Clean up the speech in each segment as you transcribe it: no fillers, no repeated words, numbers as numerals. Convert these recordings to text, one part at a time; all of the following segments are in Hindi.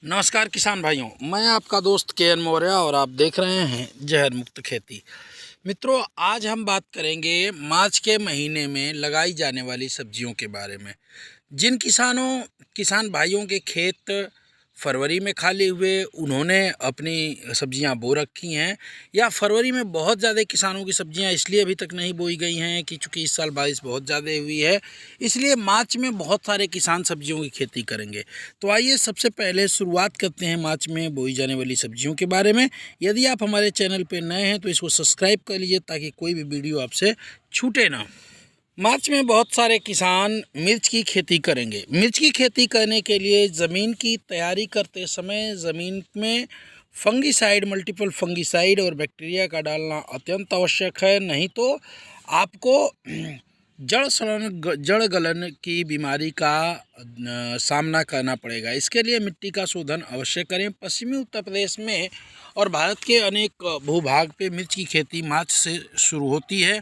नमस्कार किसान भाइयों, मैं आपका दोस्त के एन मौर्य और आप देख रहे हैं जहर मुक्त खेती। मित्रों, आज हम बात करेंगे मार्च के महीने में लगाई जाने वाली सब्जियों के बारे में। जिन किसान भाइयों के खेत फरवरी में खाली हुए, उन्होंने अपनी सब्जियां बो रखी हैं, या फरवरी में बहुत ज़्यादा किसानों की सब्जियां इसलिए अभी तक नहीं बोई गई हैं कि चूँकि इस साल बारिश बहुत ज़्यादा हुई है, इसलिए मार्च में बहुत सारे किसान सब्जियों की खेती करेंगे। तो आइए सबसे पहले शुरुआत करते हैं मार्च में बोई जाने वाली सब्जियों के बारे में। यदि आप हमारे चैनल पर नए हैं तो इसको सब्सक्राइब कर लीजिए ताकि कोई भी वीडियो आपसे छूटे ना। मार्च में बहुत सारे किसान मिर्च की खेती करेंगे। मिर्च की खेती करने के लिए ज़मीन की तैयारी करते समय ज़मीन में फंगिसाइड, मल्टीपल फंगिसाइड और बैक्टीरिया का डालना अत्यंत आवश्यक है। नहीं तो आपको जड़ गलन की बीमारी का सामना करना पड़ेगा। इसके लिए मिट्टी का शोधन अवश्य करें। पश्चिमी उत्तर प्रदेश में और भारत के अनेक भूभाग पे मिर्च की खेती मार्च से शुरू होती है।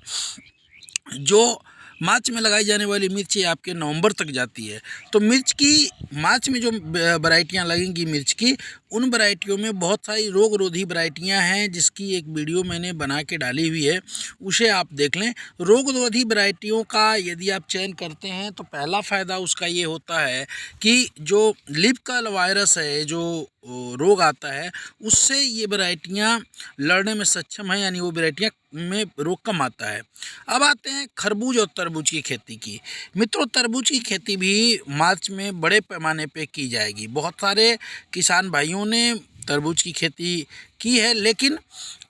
जो मार्च में लगाई जाने वाली मिर्च आपके नवंबर तक जाती है। तो मिर्च की मार्च में जो वैरायटियाँ लगेंगी मिर्च की, उन वैरायटियों में बहुत सारी रोग रोधी वैरायटियाँ हैं, जिसकी एक वीडियो मैंने बना के डाली हुई है, उसे आप देख लें। रोग रोधी वैरायटियों का यदि आप चयन करते हैं तो पहला फ़ायदा उसका ये होता है कि जो लीफ कर्ल वायरस है, जो रोग आता है, उससे ये वैरायटियाँ लड़ने में सक्षम है, यानी वो वैरायटियाँ में रोग कम आता है। अब आते हैं खरबूज और तरबूज की खेती की। मित्रों, तरबूज की खेती भी मार्च में बड़े पैमाने पे की जाएगी। बहुत सारे किसान भाइयों ने तरबूज की खेती की है, लेकिन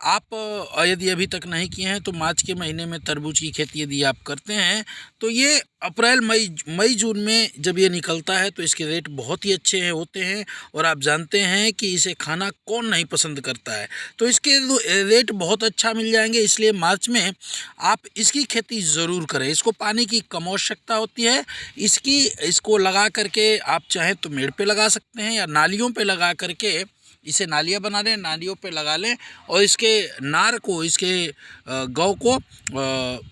आप यदि अभी तक नहीं किए हैं तो मार्च के महीने में तरबूज की खेती यदि आप करते हैं तो ये अप्रैल मई जून में जब ये निकलता है तो इसके रेट बहुत ही अच्छे होते हैं। और आप जानते हैं कि इसे खाना कौन नहीं पसंद करता है, तो इसके रेट बहुत अच्छा मिल जाएंगे। इसलिए मार्च में आप इसकी खेती ज़रूर करें। इसको पानी की कम आवश्यकता होती है। इसको लगा करके आप चाहें तो मेड़ पे लगा सकते हैं या नालियों पे लगा करके इसे नालियाँ बना लें, नालियों पे लगा लें और इसके नार को, इसके गौ को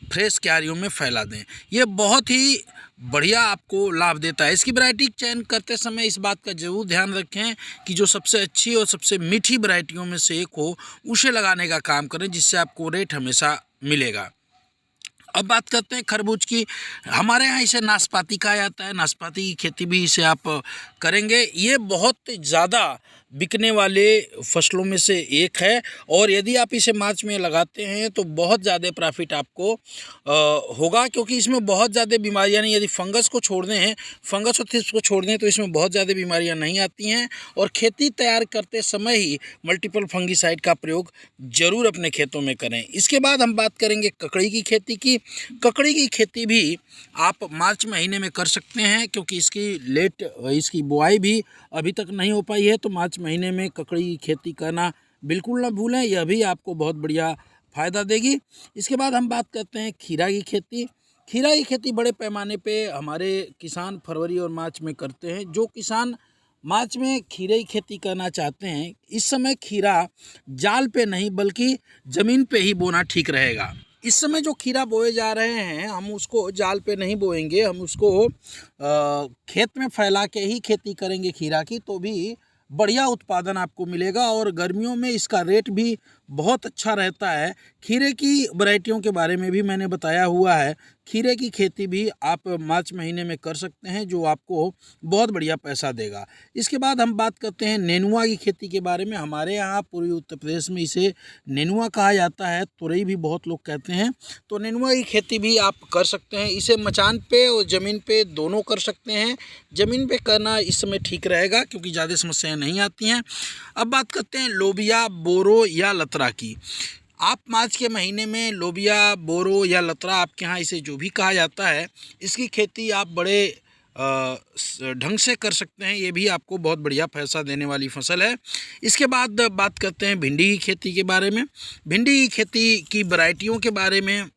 फ्रेश क्यारियों में फैला दें। ये बहुत ही बढ़िया आपको लाभ देता है। इसकी वैरायटी चयन करते समय इस बात का ज़रूर ध्यान रखें कि जो सबसे अच्छी और सबसे मीठी वैरायटियों में से एक हो, उसे लगाने का काम करें, जिससे आपको रेट हमेशा मिलेगा। अब बात करते हैं खरबूज की। हमारे यहाँ इसे नाशपाती कहा जाता है। नाशपाती की खेती भी इसे आप करेंगे। ये बहुत ज़्यादा बिकने वाले फसलों में से एक है, और यदि आप इसे मार्च में लगाते हैं तो बहुत ज़्यादा प्रॉफिट आपको होगा, क्योंकि इसमें बहुत ज़्यादा बीमारियाँ नहीं, यदि फंगस को छोड़ दें, फंगस और थ्रिप्स को छोड़ दें तो इसमें बहुत ज़्यादा बीमारियाँ नहीं आती हैं। और खेती तैयार करते समय ही मल्टीपल फंगिसाइड का प्रयोग ज़रूर अपने खेतों में करें। इसके बाद हम बात करेंगे ककड़ी की खेती की। ककड़ी की खेती भी आप मार्च महीने में कर सकते हैं, क्योंकि इसकी बुआई भी अभी तक नहीं हो पाई है। तो मार्च महीने में ककड़ी की खेती करना बिल्कुल ना भूलें, यह भी आपको बहुत बढ़िया फ़ायदा देगी। इसके बाद हम बात करते हैं खीरा की खेती। खीरा की खेती बड़े पैमाने पे हमारे किसान फरवरी और मार्च में करते हैं। जो किसान मार्च में खीरे की खेती करना चाहते हैं, इस समय खीरा जाल पे नहीं बल्कि ज़मीन पे ही बोना ठीक रहेगा। इस समय जो खीरा बोए जा रहे हैं, हम उसको जाल पे नहीं बोएंगे, हम उसको खेत में फैला के ही खेती करेंगे खीरा की, तो भी बढ़िया उत्पादन आपको मिलेगा। और गर्मियों में इसका रेट भी बहुत अच्छा रहता है। खीरे की वैरायटियों के बारे में भी मैंने बताया हुआ है। खीरे की खेती भी आप मार्च महीने में कर सकते हैं, जो आपको बहुत बढ़िया पैसा देगा। इसके बाद हम बात करते हैं नेनुआ की खेती के बारे में। हमारे यहाँ पूर्वी उत्तर प्रदेश में इसे नेनुआ कहा जाता है, तुरई भी बहुत लोग कहते हैं। तो नेनुआ की खेती भी आप कर सकते हैं। इसे मचान पे और ज़मीन पे दोनों कर सकते हैं। ज़मीन पे करना इस समय ठीक रहेगा, क्योंकि ज़्यादा समस्याएं नहीं आती हैं। अब बात करते हैं लोबिया, बोरो या लतरा की। आप मार्च के महीने में लोबिया, बोरो या लतरा, आपके यहाँ इसे जो भी कहा जाता है, इसकी खेती आप बड़े ढंग से कर सकते हैं। ये भी आपको बहुत बढ़िया पैसा देने वाली फसल है। इसके बाद बात करते हैं भिंडी की खेती के बारे में। भिंडी की खेती की वैरायटियों के बारे में,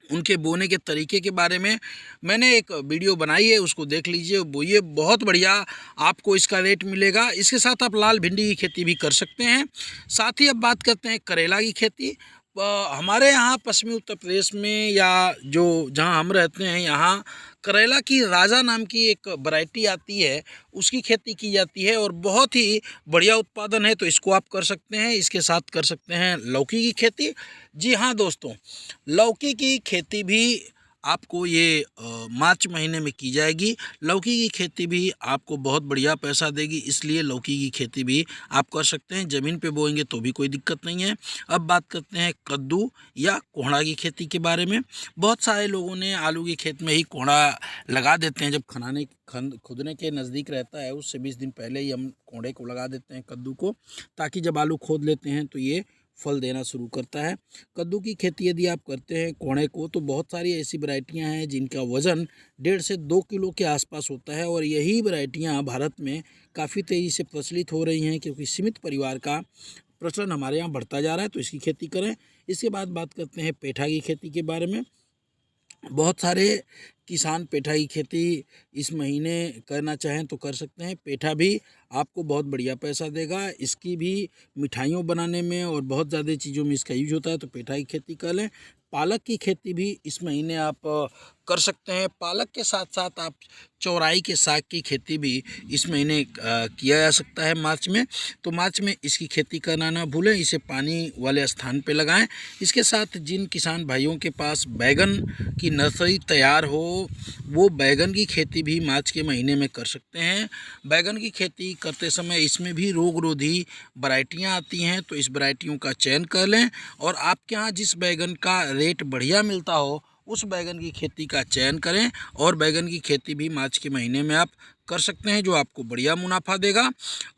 उनके बोने के तरीके के बारे में मैंने एक वीडियो बनाई है, उसको देख लीजिए, बोइए, बहुत बढ़िया आपको इसका रेट मिलेगा। इसके साथ आप लाल भिंडी की खेती भी कर सकते हैं। साथ ही अब बात करते हैं करेला की खेती। हमारे यहाँ पश्चिमी उत्तर प्रदेश में या जो जहाँ हम रहते हैं यहाँ करेला की राजा नाम की एक वैरायटी आती है, उसकी खेती की जाती है और बहुत ही बढ़िया उत्पादन है। तो इसको आप कर सकते हैं। इसके साथ कर सकते हैं लौकी की खेती। जी हाँ दोस्तों, लौकी की खेती भी आपको ये मार्च महीने में की जाएगी। लौकी की खेती भी आपको बहुत बढ़िया पैसा देगी, इसलिए लौकी की खेती भी आप कर सकते हैं। ज़मीन पे बोएंगे तो भी कोई दिक्कत नहीं है। अब बात करते हैं कद्दू या कोहड़ा की खेती के बारे में। बहुत सारे लोगों ने आलू की खेत में ही कोहड़ा लगा देते हैं। जब खुदने के नज़दीक रहता है उससे 20 दिन पहले ही हम कोहड़े को लगा देते हैं कद्दू को, ताकि जब आलू खोद लेते हैं तो ये फल देना शुरू करता है। कद्दू की खेती यदि आप करते हैं कोहड़े को, तो बहुत सारी ऐसी वैरायटियां हैं जिनका वज़न 1.5 से 2 किलो के आसपास होता है और यही वैरायटियां भारत में काफ़ी तेज़ी से प्रचलित हो रही हैं, क्योंकि सीमित परिवार का प्रचलन हमारे यहाँ बढ़ता जा रहा है। तो इसकी खेती करें। इसके बाद बात करते हैं पेठा की खेती के बारे में। बहुत सारे किसान पेठा की खेती इस महीने करना चाहें तो कर सकते हैं। पेठा भी आपको बहुत बढ़िया पैसा देगा। इसकी भी मिठाइयों बनाने में और बहुत ज़्यादा चीज़ों में इसका यूज होता है, तो पेठा की खेती कर लें। पालक की खेती भी इस महीने आप कर सकते हैं। पालक के साथ साथ आप चौराई के साग की खेती भी इस महीने किया जा सकता है मार्च में। तो मार्च में इसकी खेती करना ना भूलें। इसे पानी वाले स्थान पे लगाएं। इसके साथ जिन किसान भाइयों के पास बैगन की नर्सरी तैयार हो, वो बैगन की खेती भी मार्च के महीने में कर सकते हैं। बैगन की खेती करते समय इसमें भी रोगरोधी वैरायटियाँ आती हैं, तो इस वैरायटियों का चयन कर लें और आपके यहाँ जिस बैगन का रेट बढ़िया मिलता हो उस बैगन की खेती का चयन करें। और बैगन की खेती भी मार्च के महीने में आप कर सकते हैं, जो आपको बढ़िया मुनाफा देगा।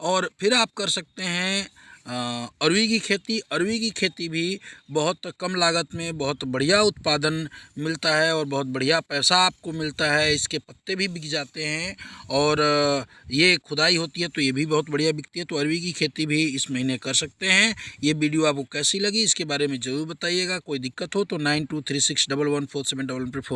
और फिर आप कर सकते हैं अरवी की खेती। अरवी की खेती भी बहुत कम लागत में बहुत बढ़िया उत्पादन मिलता है और बहुत बढ़िया पैसा आपको मिलता है। इसके पत्ते भी बिक जाते हैं और ये खुदाई होती है तो ये भी बहुत बढ़िया बिकती है। तो अरवी की खेती भी इस महीने कर सकते हैं। ये वीडियो आपको कैसी लगी इसके बारे में ज़रूर बताइएगा। कोई दिक्कत हो तो 9236114711 पर